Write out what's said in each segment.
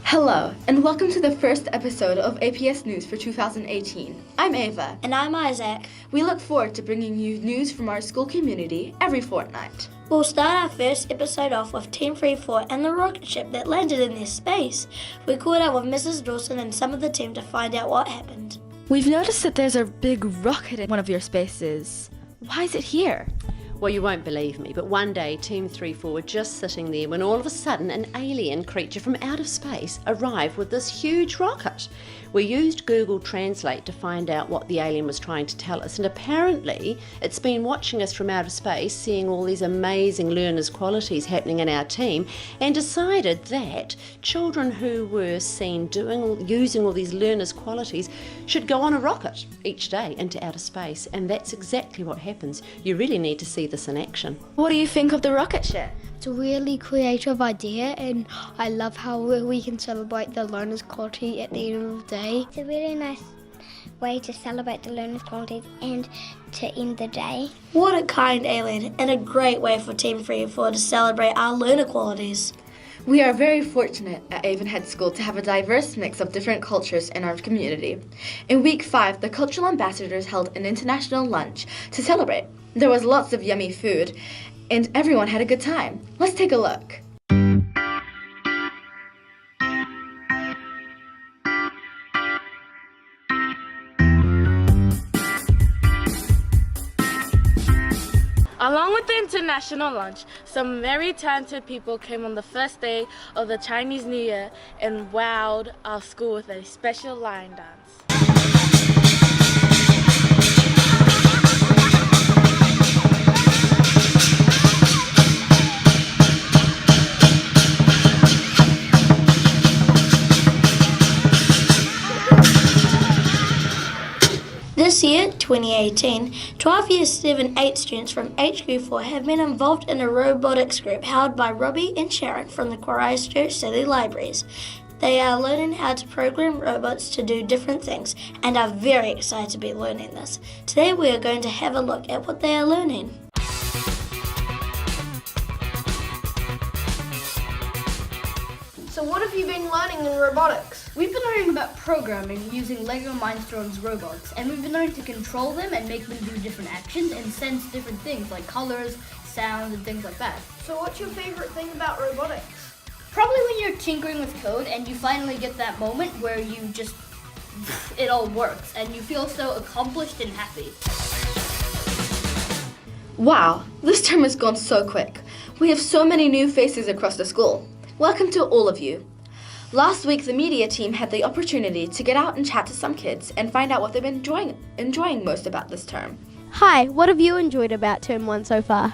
Hello, and welcome to the first episode of APS News for 2018. I'm Ava. And I'm Isaac. We look forward to bringing you news from our school community every fortnight. We'll start our first episode off with Team 34 and the rocket ship that landed in their space. We caught up with Mrs. Dawson and some of the team to find out what happened. We've noticed that there's a big rocket in one of your spaces. Why is it here? Well, you won't believe me, but one day Team 34 were just sitting there when all of a sudden an alien creature from outer space arrived with this huge rocket. We used Google Translate to find out what the alien was trying to tell us, and apparently it's been watching us from outer space, seeing all these amazing learners' qualities happening in our team, and decided that children who were seen using all these learners' qualities should go on a rocket each day into outer space, and that's exactly what happens. You really need to see this in action. What do you think of the rocket ship? It's a really creative idea, and I love how we can celebrate the learner's quality at the end of the day. It's a really nice way to celebrate the learner's qualities and to end the day. What a kind alien, and a great way for Team 34 to celebrate our learner qualities. We are very fortunate at Avonhead School to have a diverse mix of different cultures in our community. In week 5, the cultural ambassadors held an international lunch to celebrate. There was lots of yummy food, and everyone had a good time. Let's take a look. Along with the international lunch, some very talented people came on the first day of the Chinese New Year and wowed our school with a special line dance. This year, 2018, 12 Year 7-8 students from HQ4 have been involved in a robotics group held by Robbie and Sharon from the Christchurch City Libraries. They are learning how to program robots to do different things and are very excited to be learning this. Today we are going to have a look at what they are learning. So what have you been learning in robotics? We've been learning about programming using LEGO Mindstorm's robots, and we've been learning to control them and make them do different actions and sense different things like colors, sounds, and things like that. So what's your favorite thing about robotics? Probably when you're tinkering with code and you finally get that moment where it all works and you feel so accomplished and happy. Wow, this term has gone so quick. We have so many new faces across the school. Welcome to all of you. Last week, the media team had the opportunity to get out and chat to some kids and find out what they've been enjoying most about this term. Hi, what have you enjoyed about term 1 so far?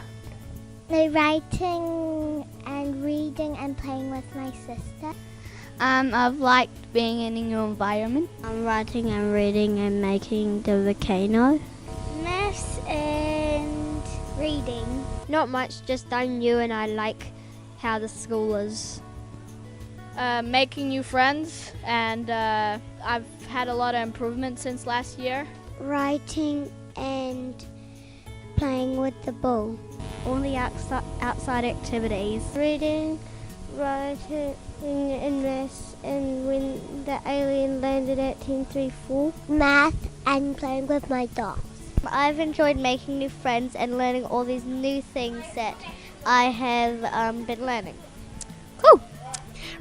The writing and reading and playing with my sister. I've liked being in a new environment. I'm writing and reading and making the volcano. Maths and reading. Not much, just I'm new and I like how the school is. Making new friends, and I've had a lot of improvement since last year. Writing and playing with the ball. All the outside activities. Reading, writing and maths, and when the alien landed at Team 34. Math and playing with my dogs. I've enjoyed making new friends and learning all these new things that I have been learning. Cool.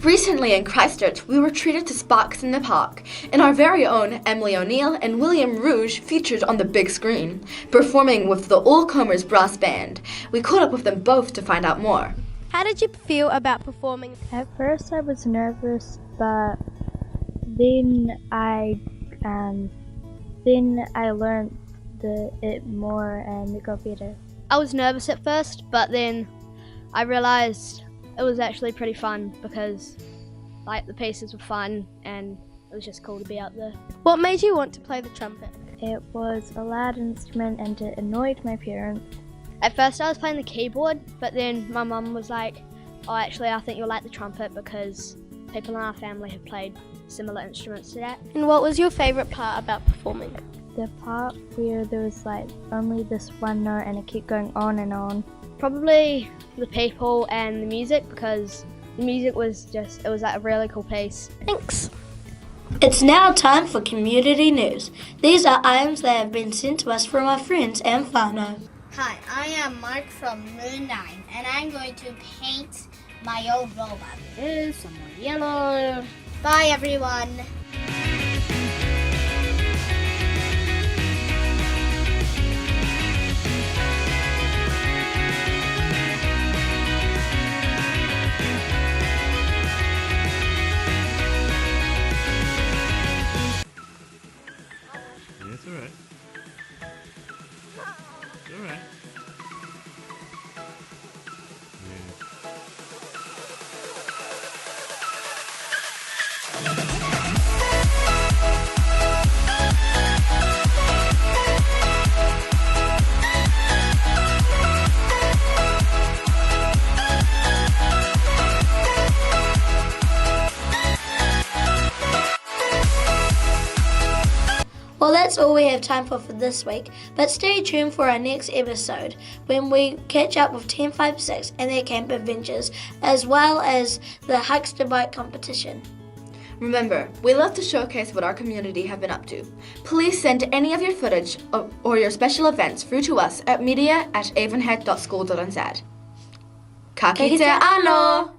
Recently in Christchurch, we were treated to Sparks in the Park, and our very own Emily O'Neill and William Rouge featured on the big screen, performing with the All Comers Brass Band. We caught up with them both to find out more. How did you feel about performing? At first I was nervous, but then I learned it more and it got better. I was nervous at first, but then I realized it was actually pretty fun because the pieces were fun and it was just cool to be out there. What made you want to play the trumpet? It was a loud instrument and it annoyed my parents. At first I was playing the keyboard, but then my mum was like, oh, actually I think you'll like the trumpet because people in our family have played similar instruments to that. And what was your favourite part about performing? The part where there was only this one note and it kept going on and on. Probably the people and the music, because the music was it was at a really cool pace. Thanks. It's now time for community news. These are items that have been sent to us from our friends and whānau. Hi, I am Mark from Moon 9, and I'm going to paint my old robot. Here's some more yellow. Bye, everyone. That's all right. It's all right. Well, that's all we have time for this week, but stay tuned for our next episode when we catch up with 1056 and their camp adventures, as well as the Huckster Bike competition. Remember, we love to showcase what our community have been up to. Please send any of your footage or your special events through to us at media@avonhead.school.nz. Ka kite anō!